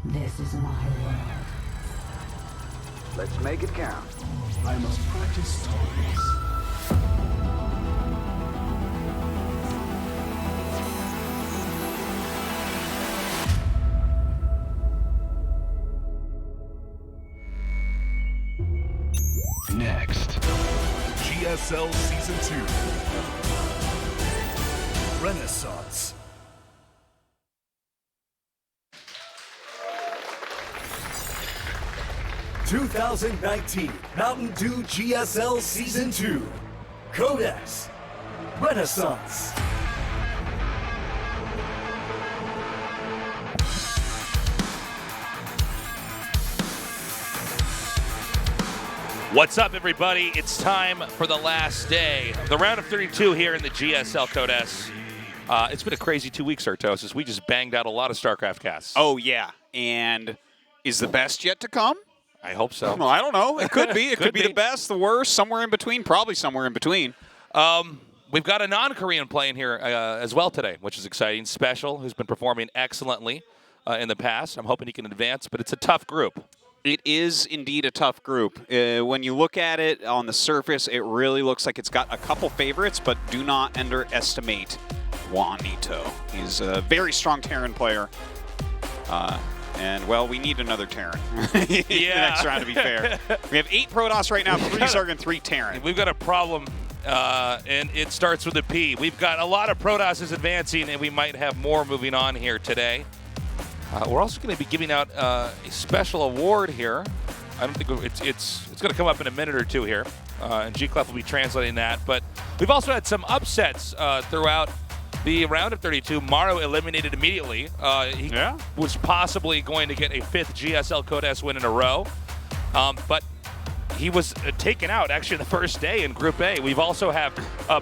This is my world. Let's make it count. I must practice tolerance. Next, GSL Season 2, Renaissance. (2019) Mountain Dew GSL Season 2, Codex, Renaissance. What's up, everybody? It's time for the last day of the round of 32 here in the GSL Codex. It's been a crazy 2 weeks, Artosis. We just banged out a lot of StarCraft casts. Oh, yeah. And is the best yet to come? I hope so. Well, I don't know. It could be. It could be the best, the worst, somewhere in between, probably somewhere in between. We've got a non-Korean playing here as well today, which is exciting. SpeCiaL, who's been performing excellently in the past. I'm hoping he can advance, but it's a tough group. It is indeed a tough group. When you look at it on the surface, it really looks like it's got a couple favorites, but do not underestimate Juanito. He's a very strong Terran player. And, well, we need another Terran in the next round, to be fair. We have 8 Protoss right now, 3 Zerg and 3 Terran. We've got a problem, and it starts with a P. We've got a lot of Protosses advancing, and we might have more moving on here today. We're also going to be giving out a special award here. I don't think it's going to come up in a minute or two here, and G-Clef will be translating that. But we've also had some upsets throughout the round of 32. Maro eliminated immediately. He was possibly going to get a 5th GSL Codex win in a row, but he was taken out actually the first day in Group A. We've also have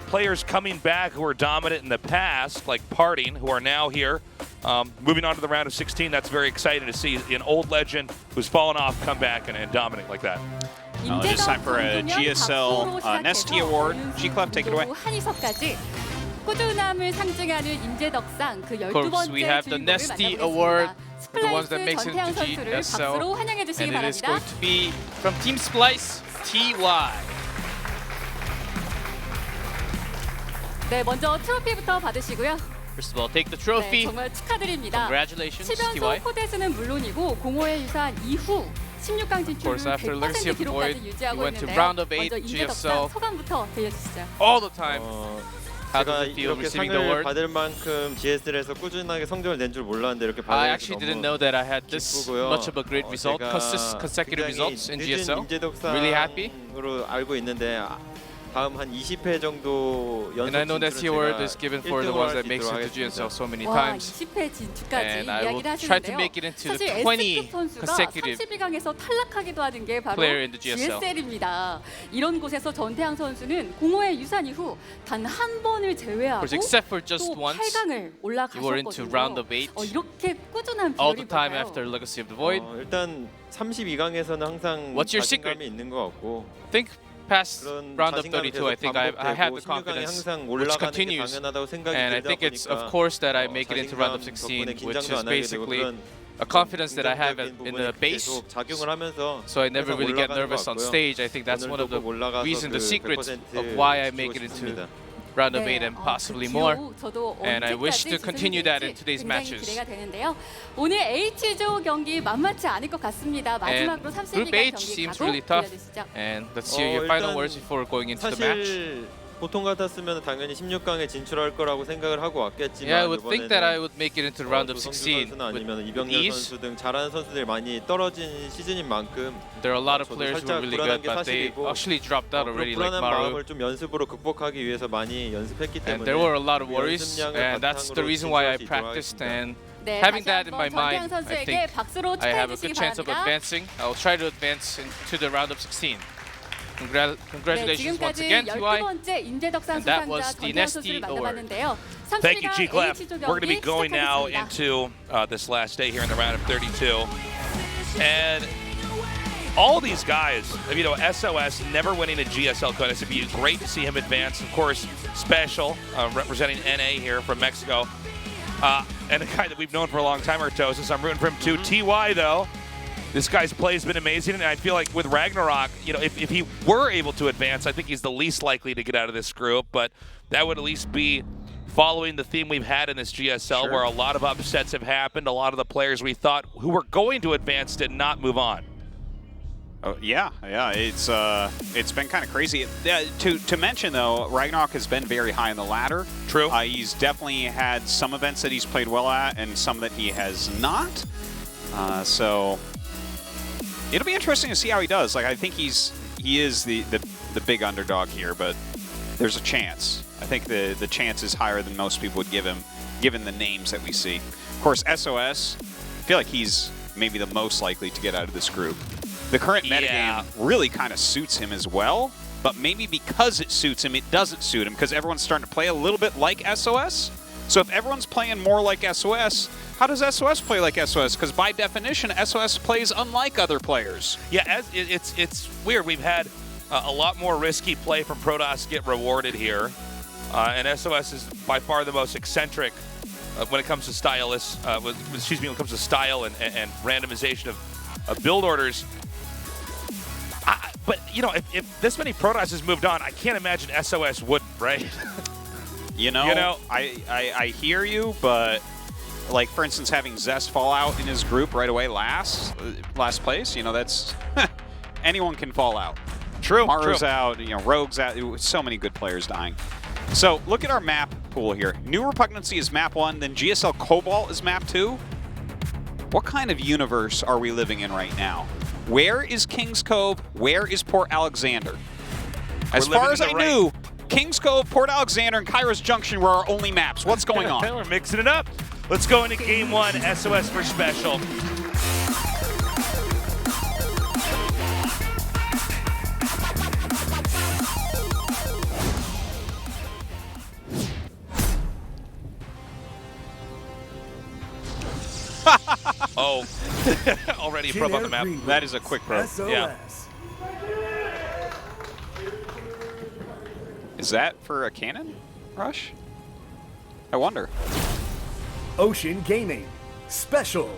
players coming back who were dominant in the past, like Parting, who are now here. Moving on to the round of 16, that's very exciting to see an old legend who's fallen off come back and dominate like that. It's time for a GSL Nesty Award. G-Clef, take it away. Of course, we have the Nesty Award, the ones that makes it into GSL, and it is going to be from Team Splice, TY. 네, 먼저 트로피부터 받으시고요. First of all, take the trophy. 정말 축하드립니다. Congratulations, 7연속 코데스는 물론이고 공허의 유산 이후 16강 진출을 100% 기록까지 유지하고 있는데요. 먼저 임재덕상 소감부터 들려주시죠. All the time. 제가 이렇게 상을 받을 만큼 GSL에서 꾸준하게 성적을 낸 줄 몰랐는데 이렇게 받아서 I actually didn't know that I had this much of a great result, consecutive results in GSL. Really happy. 으로 알고 있는데 다음 한 20회 정도 연속 And I know that award is given for the ones that makes it to GSL so many times. 20회 진출까지 And I will 이야기를 try to 하시는데요. make it into 사실 the 20 S급 선수가 consecutive 32강에서 탈락하기도 하는 게 바로 player in the GSL. GSL입니다. 이런 곳에서 전태양 선수는 공허의 유산 이후 단 한 번을 제외하고 except for just 또 once, 8강을 you were into round of 8. 이렇게 꾸준한 All 비결이 the time 뭘까요? after Legacy of the Void. 일단 32강에서는 항상 What's your secret? 자신감이 있는 것 같고 Think past round of 32, I think I have the confidence which continues. And I think it's of course that I make it into round of 16, which is basically a confidence that I have in the base. So I never really get nervous on stage. I think that's one of the reasons, the secrets of why I make it into round of 8 and possibly more. And I wish to continue that in today's matches. 오늘 H조 경기 만만치 않을 것 같습니다. 마지막으로 And 32강 Group H 경기 seems 각오 really tough. 들려주시죠. And let's hear your final words before going into the match. 사실 보통 같았으면 당연히 16강에 진출할 거라고 생각을 하고 왔겠지만 Yeah, I would think that I would make it into round of 16 아니면 with 이병렬 ease. 선수 등 잘하는 선수들이 많이 떨어진 시즌인 만큼 There are a lot of 저도 players who are 살짝 really 불안한 good, 게 but they 사실이고 actually dropped out already, like 불안한 Maru. 마음을 좀 연습으로 극복하기 위해서 많이 연습했기 And 때문에 there were a lot of 그 worries, 연습량을 and that's the 바탕으로 reason why I 진출할 수 있도록 practiced. 하겠습니다. And 네, having 다시 that in my 한번 mind, 전태양 I 선수에게 think 박수로 I have a 축하해 good 주시기 chance of 바랍니다. advancing. I will try to advance into the round of 16. 네, Congratulations once 지금까지 again, TY. 12번째 임재덕상 And that 수상자 was the 전태양 Nesty 선수를 Award. 만나봤는데요. Thank you, 32강 G-Clef. H조 We're going to be 경기 going now 시작하겠습니다. into this last day here in the round of 32. And all these guys, you know, SOS never winning a GSL Codex. It'd be great to see him advance. Of course, SpeCiaL representing NA here from Mexico. And a guy that we've known for a long time, Artosis. I'm rooting for him too. TY, though, this guy's play has been amazing, and I feel like with RagnaroK, you know, if he were able to advance, I think he's the least likely to get out of this group, but that would at least be following the theme we've had in this GSL, where a lot of upsets have happened. A lot of the players we thought who were going to advance did not move on. Oh, yeah, it's been kind of crazy. To mention, though, RagnaroK has been very high on the ladder. True. He's definitely had some events that he's played well at and some that he has not. So it'll be interesting to see how he does. Like, I think he is the big underdog here, but there's a chance. I think the chance is higher than most people would give him, given the names that we see. Of course, SOS, I feel like he's maybe the most likely to get out of this group. The current metagame really kind of suits him as well, but maybe because it suits him, it doesn't suit him, because everyone's starting to play a little bit like SOS. So if everyone's playing more like SOS, how does SOS play like SOS? Because by definition, SOS plays unlike other players. Yeah, it's weird. We've had a lot more risky play from Protoss get rewarded here, and SOS is by far the most eccentric when it comes to stylists. When it comes to style and randomization of build orders. But, you know, if this many Protoss has moved on, I can't imagine SOS wouldn't, right? You know, I hear you, but, like, for instance, having Zest fall out in his group right away last place, you know, that's... anyone can fall out. True. Maru's out, you know, Rogue's out. So many good players dying. So, look at our map pool here. New Repugnancy is map 1, then GSL Cobalt is map 2. What kind of universe are we living in right now? Where is Kings Cove? Where is Port Alexander? As far as I knew, Kings Cove, Port Alexander, and Kairos Junction were our only maps. What's going on? We're mixing it up. Let's go into game 1, SOS for SpeCiaL. Oh, already a probe on the map. That is a quick probe. Yeah. Is that for a cannon rush? I wonder. Ocean Gaming, SpeCiaL.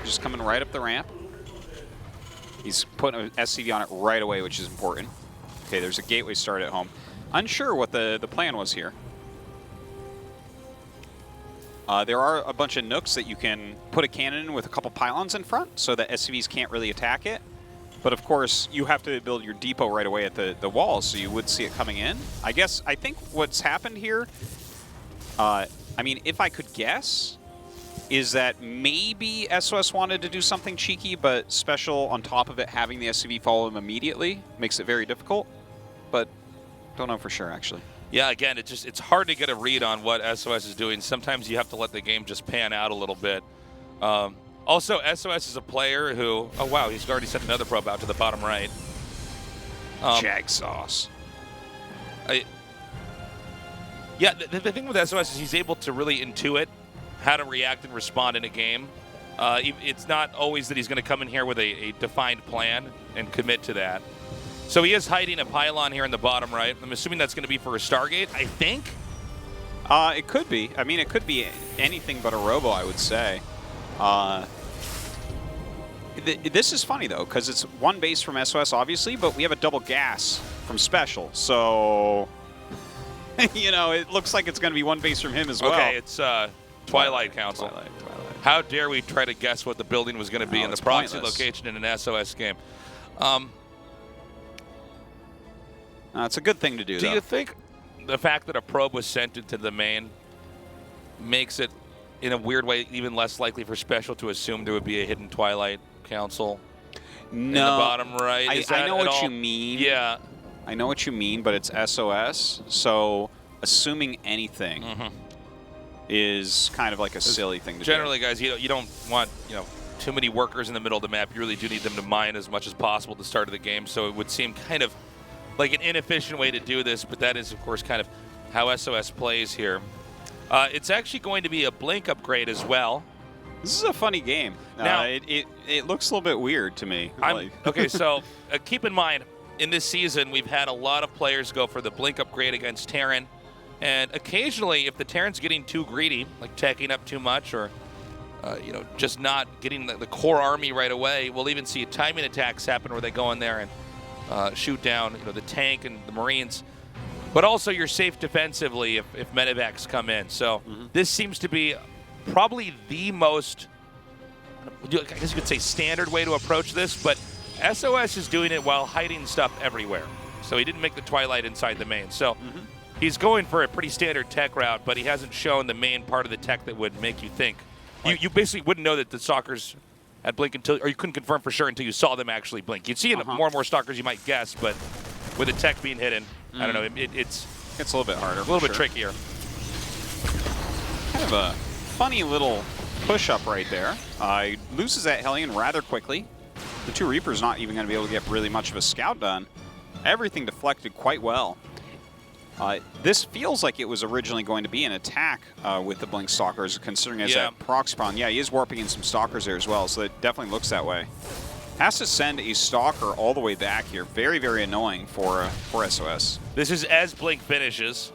Just coming right up the ramp. He's putting an SCV on it right away, which is important. Okay, there's a gateway start at home. Unsure what the plan was here. There are a bunch of nooks that you can put a cannon in with a couple pylons in front so that SCVs can't really attack it. But of course, you have to build your depot right away at the wall, so you would see it coming in. I think what's happened here, I mean, if I could guess, is that maybe SOS wanted to do something cheeky, but SpeCiaL, on top of it, having the SCV follow him immediately makes it very difficult. But don't know for sure, actually. Yeah, again, it's hard to get a read on what SOS is doing. Sometimes you have to let the game just pan out a little bit. Also, SOS is a player who, oh wow, he's already sent another probe out to the bottom right. Jag sauce. Yeah, the thing with SOS is he's able to really intuit how to react and respond in a game. It's not always that he's going to come in here with a defined plan and commit to that. So he is hiding a pylon here in the bottom right. I'm assuming that's going to be for a Stargate, I think. It could be. I mean, it could be anything but a robo, I would say. This is funny, though, because it's one base from SOS, obviously, but we have a double gas from SpeCiaL. So, you know, it looks like it's going to be one base from him as well. Okay, it's Twilight Council. Twilight. How dare we try to guess what the building was going to be in the proxy location in an SOS game. It's a good thing to do, Do you think the fact that a probe was sent into the main makes it, in a weird way, even less likely for SpeCiaL to assume there would be a hidden Twilight Council in the bottom right? I know what you mean. Yeah. I know what you mean, but it's SOS, so assuming anything is kind of like a silly thing to do. Generally, guys, you don't want, too many workers in the middle of the map. You really do need them to mine as much as possible at the start of the game, so it would seem kind of like an inefficient way to do this, but that is, of course, kind of how SOS plays here. It's actually going to be a Blink upgrade as well. This is a funny game. Now, it looks a little bit weird to me. Okay, so keep in mind, in this season, we've had a lot of players go for the blink upgrade against Terran. And occasionally, if the Terran's getting too greedy, like teching up too much or just not getting the core army right away, we'll even see timing attacks happen where they go in there and shoot down the tank and the Marines. But also you're safe defensively if medevacs come in. So this seems to be probably the most, I guess you could say, standard way to approach this, but SOS is doing it while hiding stuff everywhere. So he didn't make the Twilight inside the main. So he's going for a pretty standard tech route, but he hasn't shown the main part of the tech that would make you think. You basically wouldn't know that the Stalkers had blink until, or you couldn't confirm for sure until you saw them actually blink. You'd see it more and more Stalkers, you might guess, but with the tech being hidden, I don't know, it's a little bit harder. A little bit trickier. Kind of a funny little push-up right there. Loses that Hellion rather quickly. The 2 Reapers not even going to be able to get really much of a scout done. Everything deflected quite well. This feels like it was originally going to be an attack with the Blink Stalkers, considering as that proc spawn. Yeah, he is warping in some Stalkers there as well, so it definitely looks that way. Has to send a Stalker all the way back here. Very, very annoying for SOS. This is as Blink finishes.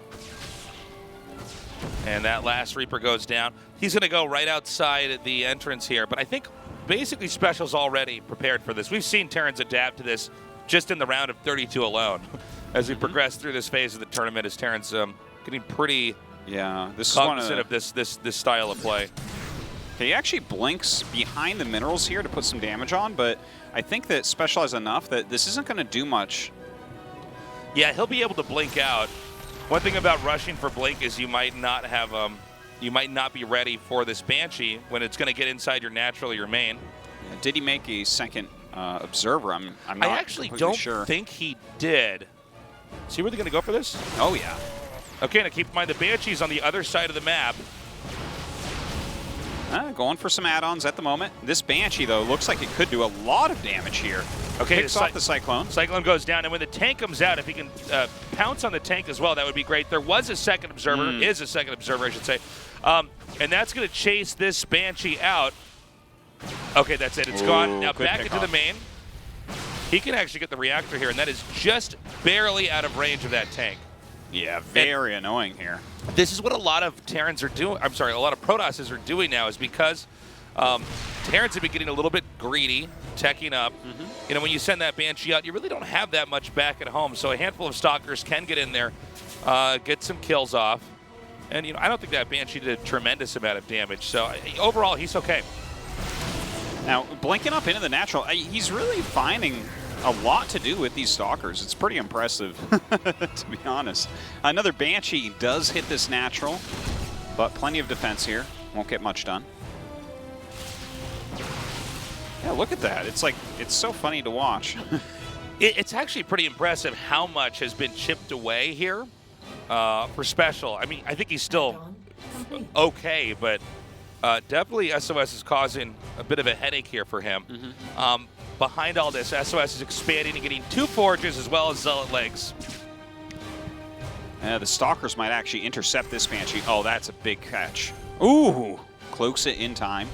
And that last Reaper goes down. He's going to go right outside the entrance here, but I think basically SpeCial's already prepared for this. We've seen Terrans adapt to this just in the round of 32 alone. As we progress through this phase of the tournament, as Terran's getting pretty cognizant of this style of play. He actually blinks behind the minerals here to put some damage on, but I think that SpeCial has enough that this isn't going to do much. Yeah, he'll be able to blink out. One thing about rushing for blink is you might not have you might not be ready for this Banshee when it's going to get inside your natural or your main. Yeah, did he make a second observer? I'm not I actually don't think he did. See where they're going to go for this? Oh, yeah. Okay, now keep in mind the Banshee's on the other side of the map. Going for some add-ons at the moment. This Banshee, though, looks like it could do a lot of damage here. Okay, picks off the Cyclone. Cyclone goes down, and when the tank comes out, if he can pounce on the tank as well, that would be great. There was a second observer, is a second observer, I should say. And that's going to chase this Banshee out. Okay, that's it. It's gone. Now back into the main. He can actually get the reactor here, and that is just barely out of range of that tank. Yeah, very annoying here. This is what a lot of Terrans are doing. I'm sorry, a lot of Protosses are doing now, is because Terrans have been getting a little bit greedy, teching up. When you send that Banshee out, you really don't have that much back at home. So a handful of Stalkers can get in there, get some kills off. And I don't think that Banshee did a tremendous amount of damage. So overall, he's okay. Now, blinking up into the natural, he's really finding a lot to do with these Stalkers. It's pretty impressive, to be honest. Another Banshee does hit this natural, but plenty of defense here. Won't get much done. Yeah, look at that. It's so funny to watch. It's actually pretty impressive how much has been chipped away here for SpeCial. I mean, I think he's still okay, but definitely SOS is causing a bit of a headache here for him. Behind all this, SOS is expanding and getting 2 Forges as well as Zealot Legs. The Stalkers might actually intercept this Banshee. Oh, that's a big catch. Ooh, cloaks it in time.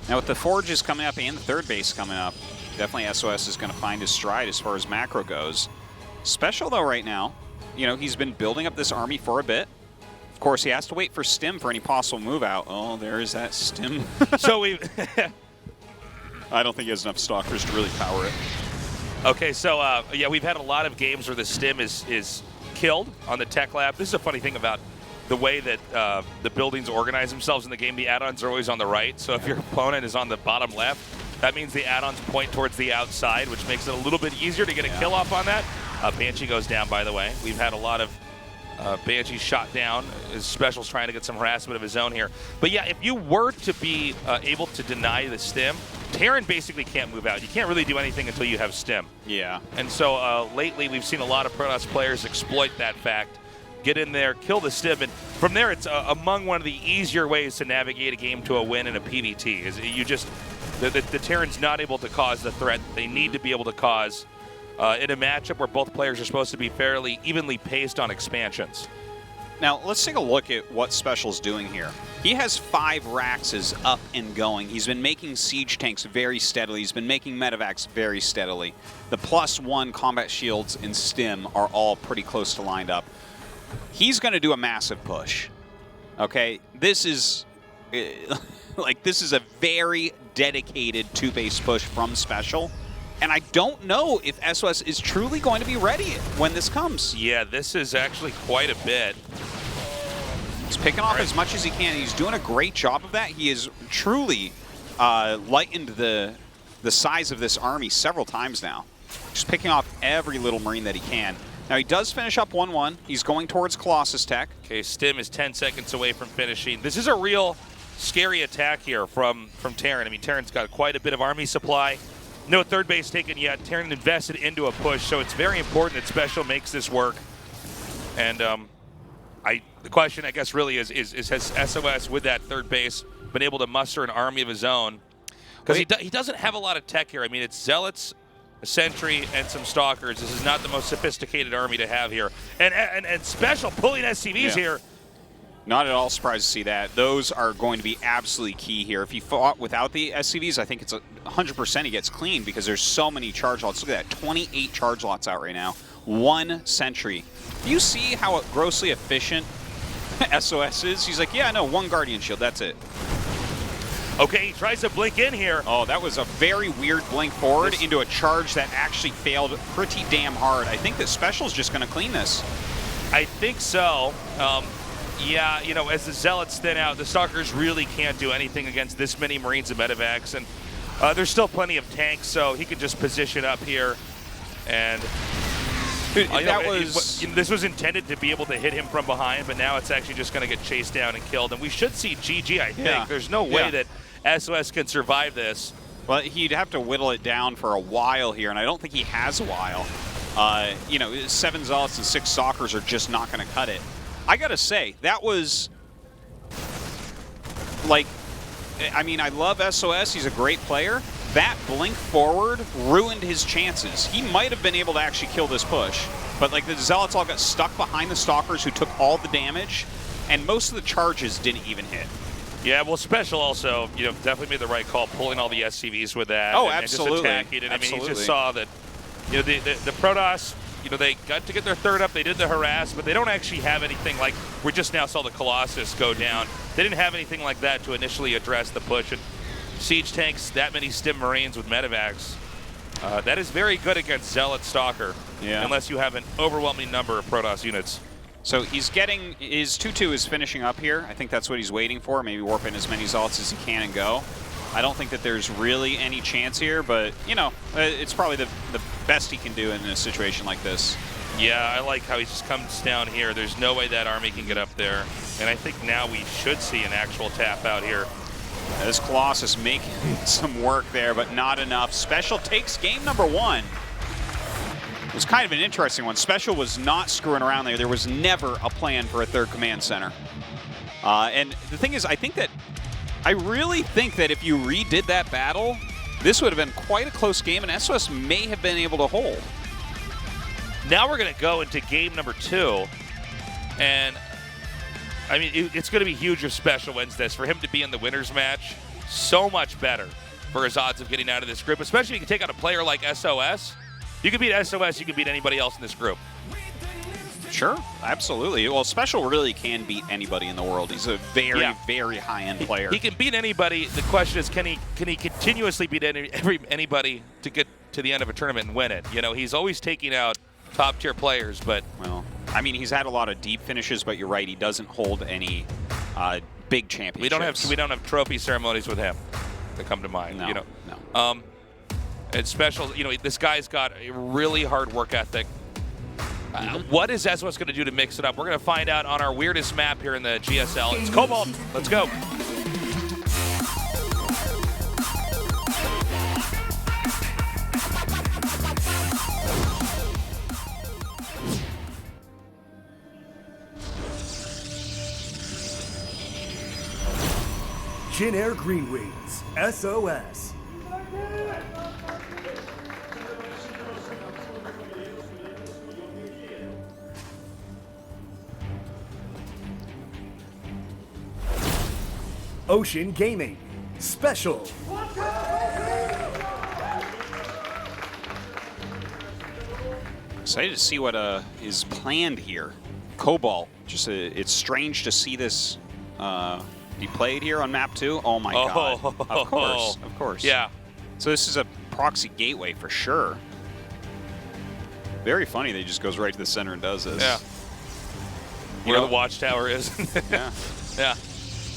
Now with the Forges coming up and the third base coming up, definitely SOS is going to find his stride as far as macro goes. SpeCial, though, right now, he's been building up this army for a bit. Of course, he has to wait for Stim for any possible move out. Oh, there is that Stim. So we... I don't think he has enough Stalkers to really power it. Okay, so yeah, we've had a lot of games where the Stim is killed on the Tech Lab. This is a funny thing about the way that the buildings organize themselves in the game. The add-ons are always on the right, so if your opponent is on the bottom left, that means the add-ons point towards the outside, which makes it a little bit easier to get a kill off on that. Banshee goes down, by the way. We've had a lot of Banshee shot down. His SpeCial's trying to get some harassment of his own here. But yeah, if you were to be able to deny the Stim, Terran basically can't move out. You can't really do anything until you have Stim. Yeah. And so lately we've seen a lot of Protoss players exploit that fact, get in there, kill the Stim, and from there it's among one of the easier ways to navigate a game to a win in a PvT. Is you just the Terran's not able to cause the threat they need to be able to cause in a matchup where both players are supposed to be fairly evenly paced on expansions. Now, let's take a look at what SpeCiaL's doing here. He has 5 Raxes up and going. He's been making siege tanks very steadily. He's been making medevacs very steadily. The +1 combat shields and stim are all pretty close to lined up. He's going to do a massive push. Okay? This is this is a very dedicated 2-base push from SpeCiaL. And I don't know if SOS is truly going to be ready when this comes. Yeah, this is actually quite a bit. He's picking off as much as he can. He's doing a great job of that. He has truly lightened the size of this army several times now. Just picking off every little Marine that he can. Now, he does finish up 1-1. He's going towards Colossus Tech. Okay, Stim is 10 seconds away from finishing. This is a real scary attack here from Terran. I mean, Terran's got quite a bit of army supply. No third base taken yet. Terran invested into a push, so it's very important that SpeCiaL makes this work. And the question, I guess, really is has SOS with that third base been able to muster an army of his own? Because he doesn't have a lot of tech here. I mean, it's Zealots, a Sentry, and some Stalkers. This is not the most sophisticated army to have here. And SpeCiaL pulling SCVs here. Not at all surprised to see that. Those are going to be absolutely key here. If he fought without the SCVs, I think it's 100% he gets clean because there's so many charge lots. Look at that, 28 charge lots out right now. 1 Sentry. Do you see how grossly efficient SOS is? He's like, yeah, no, 1 Guardian Shield, that's it. Okay, he tries to blink in here. Oh, that was a very weird blink forward into a charge that actually failed pretty damn hard. I think that SpeCial's just going to clean this. I think so. Yeah, you know, as the Zealots thin out, the Stalkers really can't do anything against this many Marines and medevacs, and there's still plenty of tanks, so he could just position up here. And this was intended to be able to hit him from behind, but now it's actually just going to get chased down and killed. And we should see GG, I think. Yeah. There's no way that SOS can survive this. Well, he'd have to whittle it down for a while here, and I don't think he has a while. You know, 7 Zealots and 6 Stalkers are just not going to cut it. I gotta say, that was, like, I mean, I love SOS, he's a great player. That blink forward ruined his chances. He might have been able to actually kill this push, but like the Zealots all got stuck behind the Stalkers who took all the damage, and most of the charges didn't even hit. Yeah, well, SpeCiAL also, you know, definitely made the right call, pulling all the SCVs with that. Oh, and absolutely. just attacking it. I mean, he just saw that, you know, the Protoss, you know, they got to get their third up. They did the harass, but they don't actually have anything like, we just now saw the Colossus go down. They didn't have anything like that to initially address the push. And siege tanks, that many Stim Marines with medevacs, that is very good against Zealot Stalker, unless you have an overwhelming number of Protoss units. So he's getting, his 2-2 is finishing up here. I think that's what he's waiting for, maybe warp in as many Zealots as he can and go. I don't think that there's really any chance here, but, you know, it's probably the best he can do in a situation like this. Yeah, I like how he just comes down here. There's no way that army can get up there. And I think now we should see an actual tap out here. This Colossus making some work there, but not enough. SpeCiaL takes game number 1. It was kind of an interesting one. SpeCiAL was not screwing around there. There was never a plan for a 3rd command center. And the thing is, I really think that if you redid that battle, this would have been quite a close game, and SOS may have been able to hold. Now we're going to go into game number 2, and I mean, it's going to be huge if SpeCiAL wins this. For him to be in the winner's match, so much better for his odds of getting out of this group, especially if you can take out a player like SOS. You can beat SOS, you can beat anybody else in this group. Sure, absolutely. Well, SpeCiAL really can beat anybody in the world. He's a very, very high-end player. He can beat anybody. The question is, can he continuously beat anybody to get to the end of a tournament and win it? You know, he's always taking out top-tier players, but... Well, I mean, he's had a lot of deep finishes, but you're right, he doesn't hold any big championships. We don't have trophy ceremonies with him that come to mind. No, you know? No. And SpeCiAL, you know, this guy's got a really hard work ethic. What is SOS going to do to mix it up? We're going to find out on our weirdest map here in the GSL. It's Cobalt. Let's go. Jin Air Green Wings, SOS. Ocean Gaming, SpeCiaL. Excited to see what is planned here. Cobalt, just it's strange to see this be played here on map 2. Oh my god! Of course. Yeah. So this is a proxy gateway for sure. Very funny that he just goes right to the center and does this. Yeah. Where the watchtower is. Yeah. Yeah.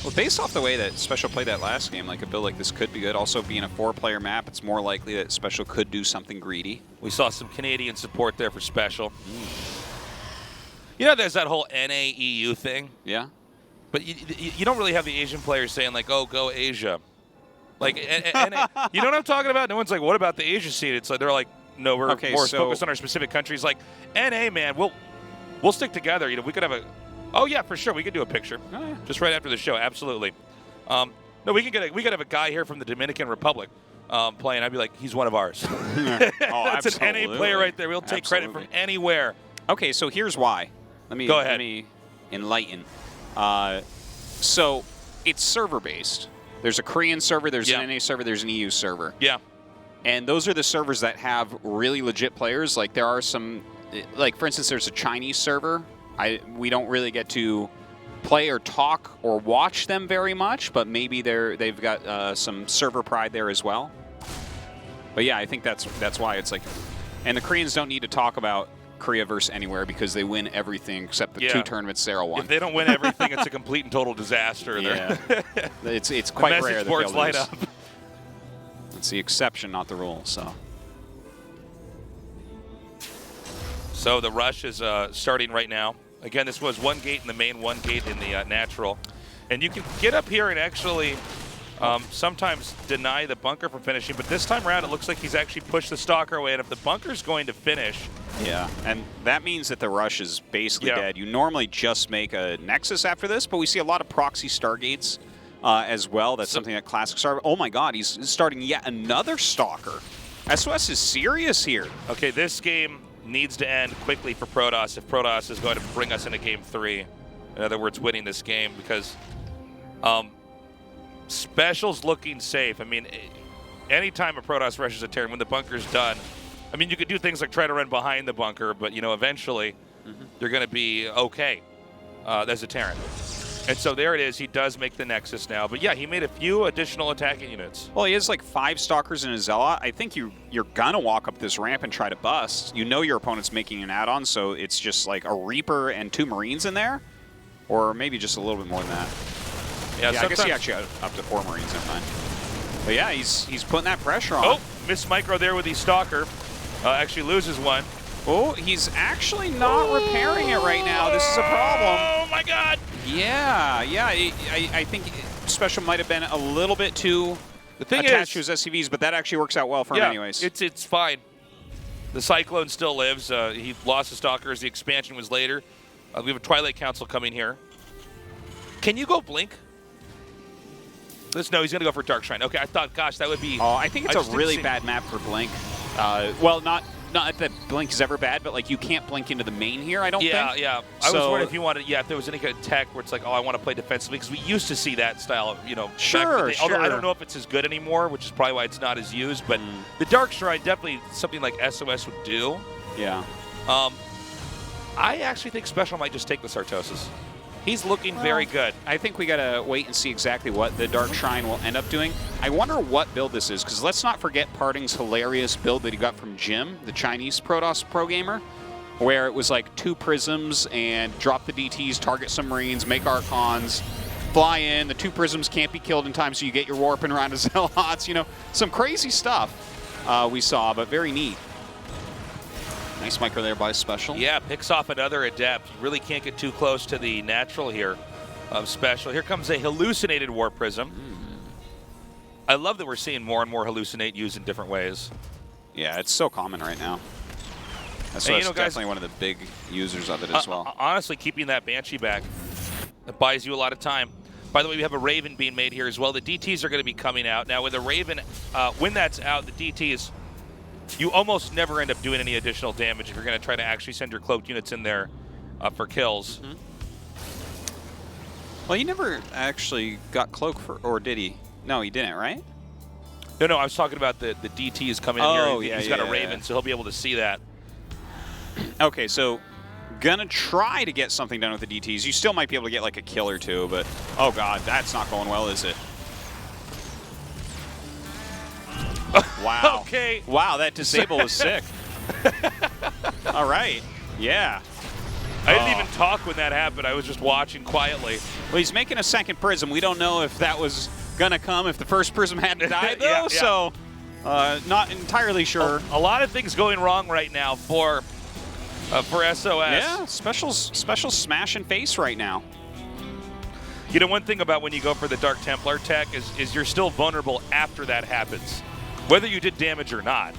Well, based off the way that SpeCiaL played that last game, like a build like this could be good. Also, being a 4-player map, it's more likely that SpeCiaL could do something greedy. We saw some Canadian support there for SpeCiaL. You know, there's that whole NA-EU thing. Yeah. But you don't really have the Asian players saying, like, oh, go Asia. Like, NA, you know what I'm talking about? No one's like, what about the Asia scene? It's like, they're like, no, we're more focused on our specific countries. Like, NA, man, we'll stick together. You know, we could have a... Oh, yeah, for sure. We could do a picture. Oh, yeah. Just right after the show. Absolutely. No, we could have a guy here from the Dominican Republic playing. I'd be like, he's one of ours. That's absolutely. an NA player right there. We'll take credit from anywhere. Okay, so here's why. Go ahead. Let me enlighten. So it's server-based. There's a Korean server, there's an NA server, there's an EU server. Yeah. And those are the servers that have really legit players. Like, there are some... Like, for instance, there's a Chinese server. We don't really get to play or talk or watch them very much, but maybe they've got some server pride there as well. But yeah, I think that's why it's like... And the Koreans don't need to talk about Korea versus anywhere because they win everything except the 2 tournaments Sarah won. If they don't win everything, it's a complete and total disaster. Yeah. It's quite rare that they'll light lose. up. It's the exception, not the rule, so... So the rush is starting right now. Again, this was 1 gate in the main, 1 gate in the natural. And you can get up here and actually sometimes deny the bunker from finishing, but this time around it looks like he's actually pushed the stalker away, and if the bunker's going to finish... Yeah, and that means that the rush is basically dead. You normally just make a Nexus after this, but we see a lot of proxy Stargates as well. That's something that Classic Star... Oh my god, he's starting yet another stalker. SOS is serious here. Okay, this game needs to end quickly for Protoss if Protoss is going to bring us into Game 3. In other words, winning this game, because SpeCial's looking safe. I mean, anytime a Protoss rushes a Terran, when the bunker's done, I mean, you could do things like try to run behind the bunker, but, you know, eventually you're going to be okay as a Terran. And so there it is. He does make the Nexus now. But yeah, he made a few additional attacking units. Well, he has like 5 Stalkers and a Zealot. I think you're going to walk up this ramp and try to bust. You know your opponent's making an add-on, so it's just like a Reaper and 2 Marines in there. Or maybe just a little bit more than that. Yeah, I guess he actually had up to 4 Marines in mind. But yeah, he's putting that pressure on. Oh, missed micro there with the Stalker. Actually loses one. Oh, he's actually not repairing it right now. This is a problem. Oh my god! Yeah. I think SpeCiaL might have been a little bit too attached to his SCVs, but that actually works out well for him anyways. It's fine. The Cyclone still lives. He lost the Stalkers. The expansion was later. We have a Twilight Council coming here. Can you go Blink? No, he's going to go for Dark Shrine. Okay, I thought, gosh, that would be... Oh, I think it's a really bad map for Blink. Well, not that Blink is ever bad, but like you can't blink into the main here, I don't think. Yeah. I was wondering if you wanted, if there was any kind of tech where it's like, oh, I want to play defensively, because we used to see that style of, you know, sure. Although I don't know if it's as good anymore, which is probably why it's not as used, but the Dark Shrine definitely something like SOS would do. Yeah. I actually think SpeCiaL might just take the Sartosis. He's looking very good. I think we got to wait and see exactly what the Dark Shrine will end up doing. I wonder what build this is, because let's not forget Parting's hilarious build that he got from Jim, the Chinese Protoss pro gamer, where it was like 2 Prisms and drop the DTs, target some Marines, make Archons, fly in, the 2 Prisms can't be killed in time, so you get your warping around to Zealots, you know, some crazy stuff we saw, but very neat. Nice micro there by SpeCial. Yeah, picks off another Adept. You really can't get too close to the natural here of SpeCial. Here comes a hallucinated Warp Prism. I love that we're seeing more and more hallucinate used in different ways. Yeah, it's so common right now. So it's definitely one of the big users of it as well. Honestly, keeping that Banshee back, that buys you a lot of time. By the way, we have a Raven being made here as well. The DTs are going to be coming out. Now, with a Raven, when that's out, the DTs... You almost never end up doing any additional damage if you're going to try to actually send your cloaked units in there for kills. Well, he never actually got Cloak for, or did he? No, he didn't, right? No, I was talking about the DTs coming in Oh, here. yeah, He's got a Raven, so he'll be able to see that. Okay, so gonna try to get something done with the DTs. You still might be able to get like a kill or two, but oh god, that's not going well, is it? Wow. Okay. Wow, that disable was sick. All right. Yeah. I didn't even talk when that happened. I was just watching quietly. Well, he's making a second prism. We don't know if that was gonna come if the first prism hadn't died, though. Yeah. So, not entirely sure. A lot of things going wrong right now for SOS. Yeah, special's smash and face right now. You know, one thing about when you go for the Dark Templar tech is you're still vulnerable after that happens, whether you did damage or not.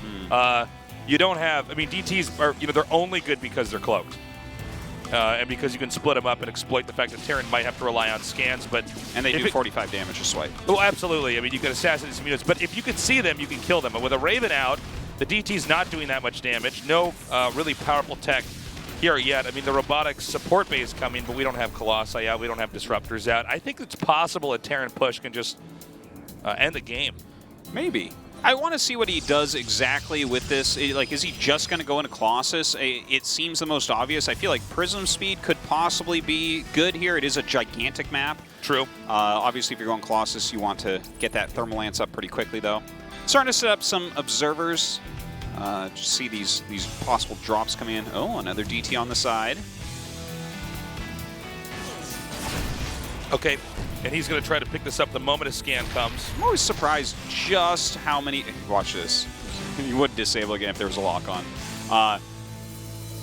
You don't have. I mean, DTs are. You know, they're only good because they're cloaked. And because you can split them up and exploit the fact that Terran might have to rely on scans, and they do 45 damage a swipe. Oh, absolutely. I mean, you can assassinate some units, but if you can see them, you can kill them. But with a Raven out, the DT's not doing that much damage. No really powerful tech here yet. I mean, the robotics support base coming, but we don't have Colossi out. We don't have Disruptors out. I think it's possible a Terran push can just end the game. Maybe. I want to see what he does exactly with this. Like, is he just going to go into Colossus? It seems the most obvious. I feel like Prism Speed could possibly be good here. It is a gigantic map. True. Obviously, if you're going Colossus, you want to get that Thermal Lance up pretty quickly, though. Starting to set up some observers. Just see these possible drops coming in. Oh, another DT on the side. Okay. And he's going to try to pick this up the moment a scan comes. I'm always surprised just how many... Watch this. You would disable again if there was a lock on.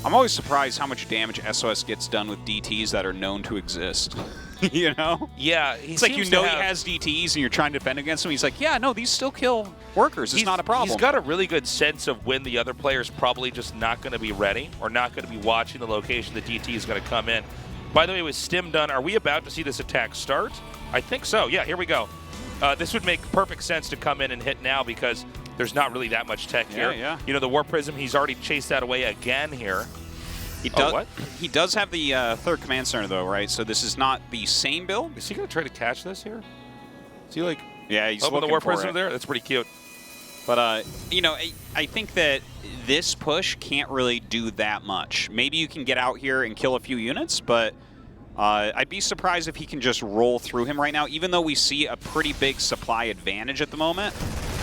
I'm always surprised how much damage SOS gets done with DTs that are known to exist. You know? Yeah. It's like, you know, he has DTs and you're trying to defend against him. He's like, yeah, no, these still kill workers. It's not a problem. He's got a really good sense of when the other player's probably just not going to be ready or not going to be watching the location the DT is going to come in. By the way, with Stim done, are we about to see this attack start? I think so. Yeah, here we go. This would make perfect sense to come in and hit now because there's not really that much tech here. Yeah. You know, the War Prism, he's already chased that away again here. He does, he does have the third command center, though, right? So this is not the same build. Is he going to try to catch this here? Is he like... Yeah, he's looking looking the War for Prism it. there? That's pretty cute. But, you know, I think that this push can't really do that much. Maybe you can get out here and kill a few units, but... I'd be surprised if he can just roll through him right now, even though we see a pretty big supply advantage at the moment.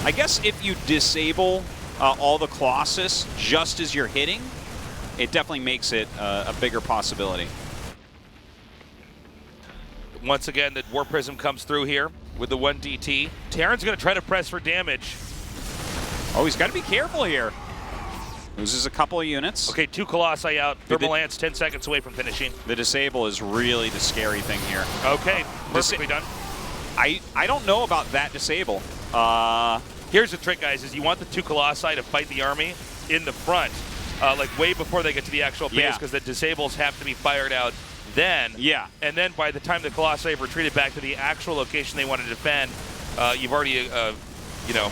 I guess if you disable all the Colossus just as you're hitting, it definitely makes it a bigger possibility. Once again, the War Prism comes through here with the 1 DT. Terran's going to try to press for damage. Oh, he's got to be careful here. Loses a couple of units. Okay, 2 Colossi out. Thermal Lance 10 seconds away from finishing. The disable is really the scary thing here. Okay, perfectly done. I don't know about that disable. Here's the trick, guys, is you want the 2 Colossi to fight the army in the front, like way before they get to the actual base, because the disables have to be fired out then. Yeah. And then by the time the Colossi have retreated back to the actual location they want to defend, you've already, you know,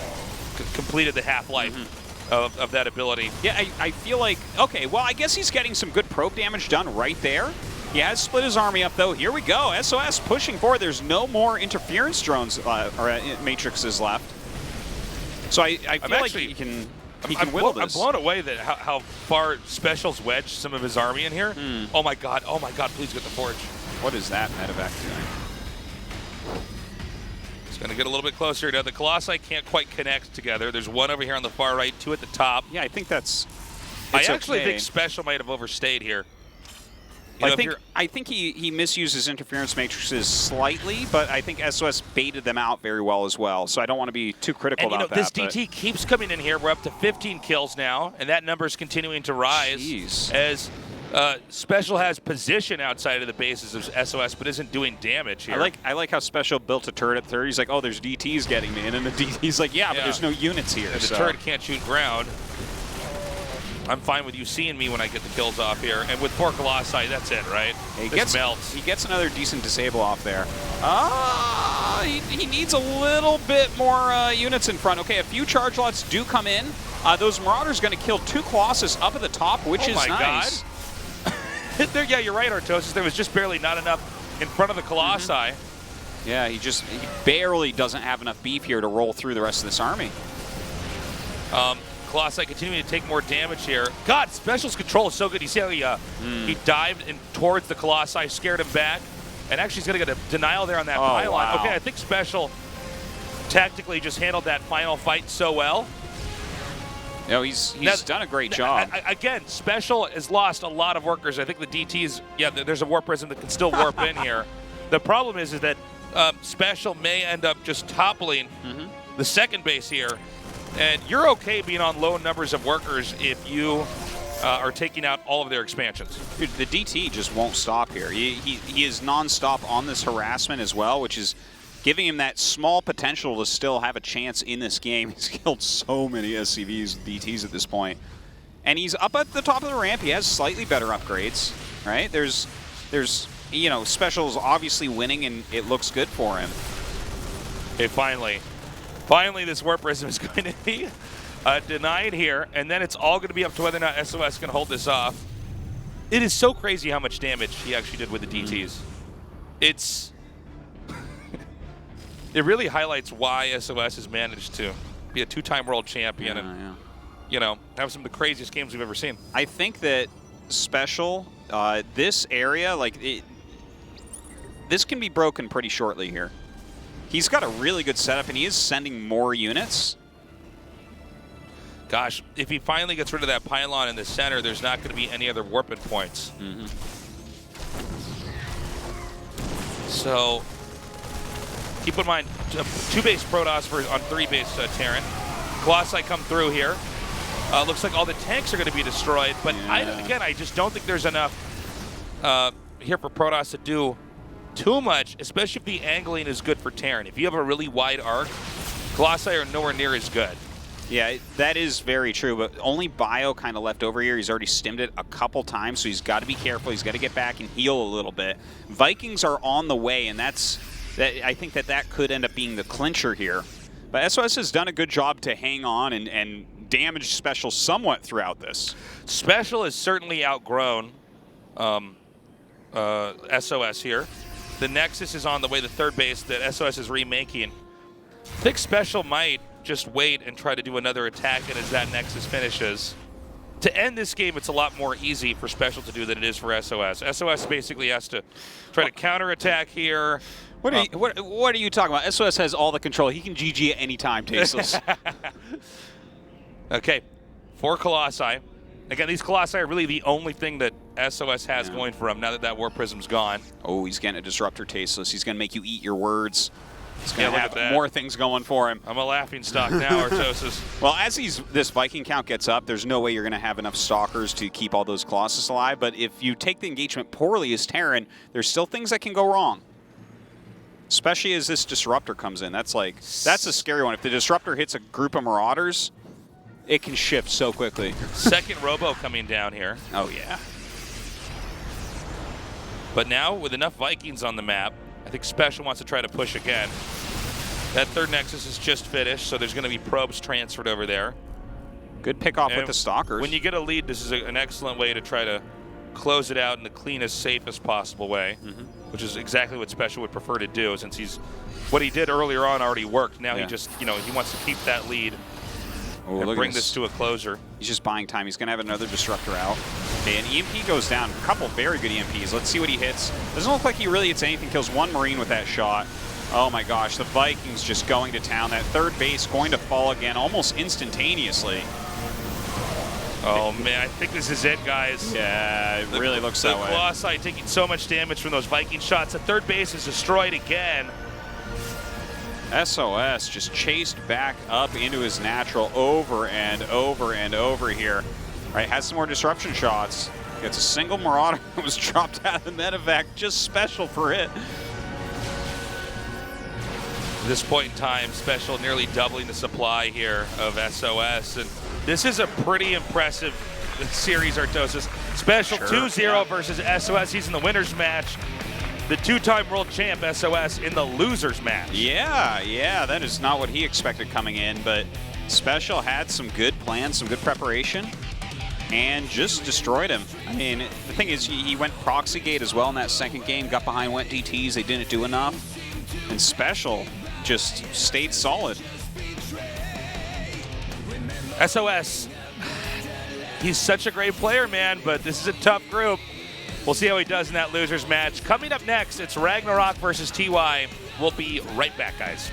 completed the half-life. Of that ability. Yeah, I feel like, okay, well, I guess he's getting some good probe damage done right there. He has split his army up, though. Here we go. SOS pushing forward. There's no more interference drones or matrices left. So I feel like he can whittle this. I'm blown away that how far SpeCiaL's wedged some of his army in here. Oh my god, please get the Forge. What is that medevac doing? Going to get a little bit closer. Now, the Colossi can't quite connect together. There's 1 over here on the far right, 2 at the top. Yeah, I think that's... I actually think SpeCiaL might have overstayed here. I think he misuses interference matrices slightly, but I think SOS baited them out very well as well. So I don't want to be too critical about that. This DT keeps coming in here. We're up to 15 kills now, and that number is continuing to rise. Jeez. As SpeCiaL has position outside of the bases of SOS, but isn't doing damage here. I like how SpeCiaL built a turret at third. He's like, oh, there's DTs getting me, and then the DT's like, yeah, but there's no units here. And the turret can't shoot ground. I'm fine with you seeing me when I get the kills off here. And with 4 Colossi, that's it, right? He gets another decent disable off there. He needs a little bit more units in front. Okay, a few charge lots do come in. Those Marauders going to kill 2 Colossus up at the top, which is nice. God. Yeah, you're right, Artosis. There was just barely not enough in front of the Colossi. Yeah, he barely doesn't have enough beef here to roll through the rest of this army. Colossi continuing to take more damage here. God, SpeCial's control is so good. You see how he dived in towards the Colossi, scared him back, and actually he's going to get a denial there on that pylon. Wow. Okay, I think SpeCial tactically just handled that final fight so well. No, he's done a great job. Again, SpeCial has lost a lot of workers. I think the DTs, yeah, there's a warp prism that can still warp in here. The problem is that SpeCial may end up just toppling the second base here. And you're okay being on low numbers of workers if you are taking out all of their expansions. Dude, the DT just won't stop here. He is non-stop on this harassment as well, which is giving him that small potential to still have a chance in this game. He's killed so many SCVs, DTs at this point. And he's up at the top of the ramp. He has slightly better upgrades, right? There's you know, SpeCial's obviously winning, and it looks good for him. Okay, finally this warp prism is going to be denied here, and then it's all going to be up to whether or not SOS can hold this off. It is so crazy how much damage he actually did with the DTs. It's... it really highlights why SOS has managed to be a two-time world champion and, you know, have some of the craziest games we've ever seen. I think that SpeCial, this area, like, this can be broken pretty shortly here. He's got a really good setup, and he is sending more units. Gosh, if he finally gets rid of that pylon in the center, there's not going to be any other warping points. So, keep in mind, 2-base Protoss on 3-base Terran. Colossi come through here. Looks like all the tanks are going to be destroyed, but again, I just don't think there's enough here for Protoss to do too much, especially if the angling is good for Terran. If you have a really wide arc, Colossi are nowhere near as good. Yeah, that is very true, but only Bio kind of left over here. He's already stimmed it a couple times, so he's got to be careful. He's got to get back and heal a little bit. Vikings are on the way, and I think that could end up being the clincher here. But SOS has done a good job to hang on and damage SpeCial somewhat throughout this. SpeCial has certainly outgrown SOS here. The Nexus is on the way, the third base that SOS is remaking. I think SpeCial might just wait and try to do another attack, and as that Nexus finishes. To end this game, it's a lot more easy for SpeCial to do than it is for SOS. SOS basically has to try to counterattack here. What are you talking about? SOS has all the control. He can GG at any time, Tasteless. Okay, 4 Colossi. Again, these Colossi are really the only thing that SOS has going for him now that that Warp Prism's gone. Oh, he's getting a Disruptor, Tasteless. He's going to make you eat your words. He's going to have more things going for him. I'm a laughing stock now, Artosis. Well, as this Viking count gets up, there's no way you're going to have enough Stalkers to keep all those Colossus alive. But if you take the engagement poorly as Terran, there's still things that can go wrong. Especially as this Disruptor comes in. That's a scary one. If the Disruptor hits a group of Marauders, it can shift so quickly. Second Robo coming down here. Oh, yeah. But now, with enough Vikings on the map, I think SpeCial wants to try to push again. That third Nexus is just finished, so there's going to be probes transferred over there. Good pick off with the Stalkers. When you get a lead, this is an excellent way to try to close it out in the cleanest, safest possible way, which is exactly what SpeCial would prefer to do, since what he did earlier on already worked. Now he just, he wants to keep that lead. And bring this to a closer. He's just buying time. He's going to have another Disruptor out. Okay, and EMP goes down. A couple very good EMPs. Let's see what he hits. Doesn't look like he really hits anything. Kills one Marine with that shot. Oh my gosh, the Vikings just going to town. That third base going to fall again almost instantaneously. Oh man, I think this is it, guys. Yeah, it really looks that way. The Colossi taking so much damage from those Viking shots. The third base is destroyed again. SOS just chased back up into his natural over and over and over here. All right, has some more disruption shots. Gets a single Marauder that was dropped out of the medevac. Just SpeCial for it. At this point in time, SpeCial nearly doubling the supply here of SOS. And this is a pretty impressive series, Artosis. SpeCial 2-0 versus SOS. He's in the winner's match. The two-time world champ, SOS, in the loser's match. Yeah, that is not what he expected coming in, but SpeCial had some good plans, some good preparation. and just destroyed him. I mean, the thing is, he went proxy gate as well in that second game, got behind, went DTs, they didn't do enough, and SpeCiaL just stayed solid. SOS, he's such a great player, man, but this is a tough group. We'll see how he does in that losers match. Coming up next, it's RagnaroK versus TY. We'll be right back, guys.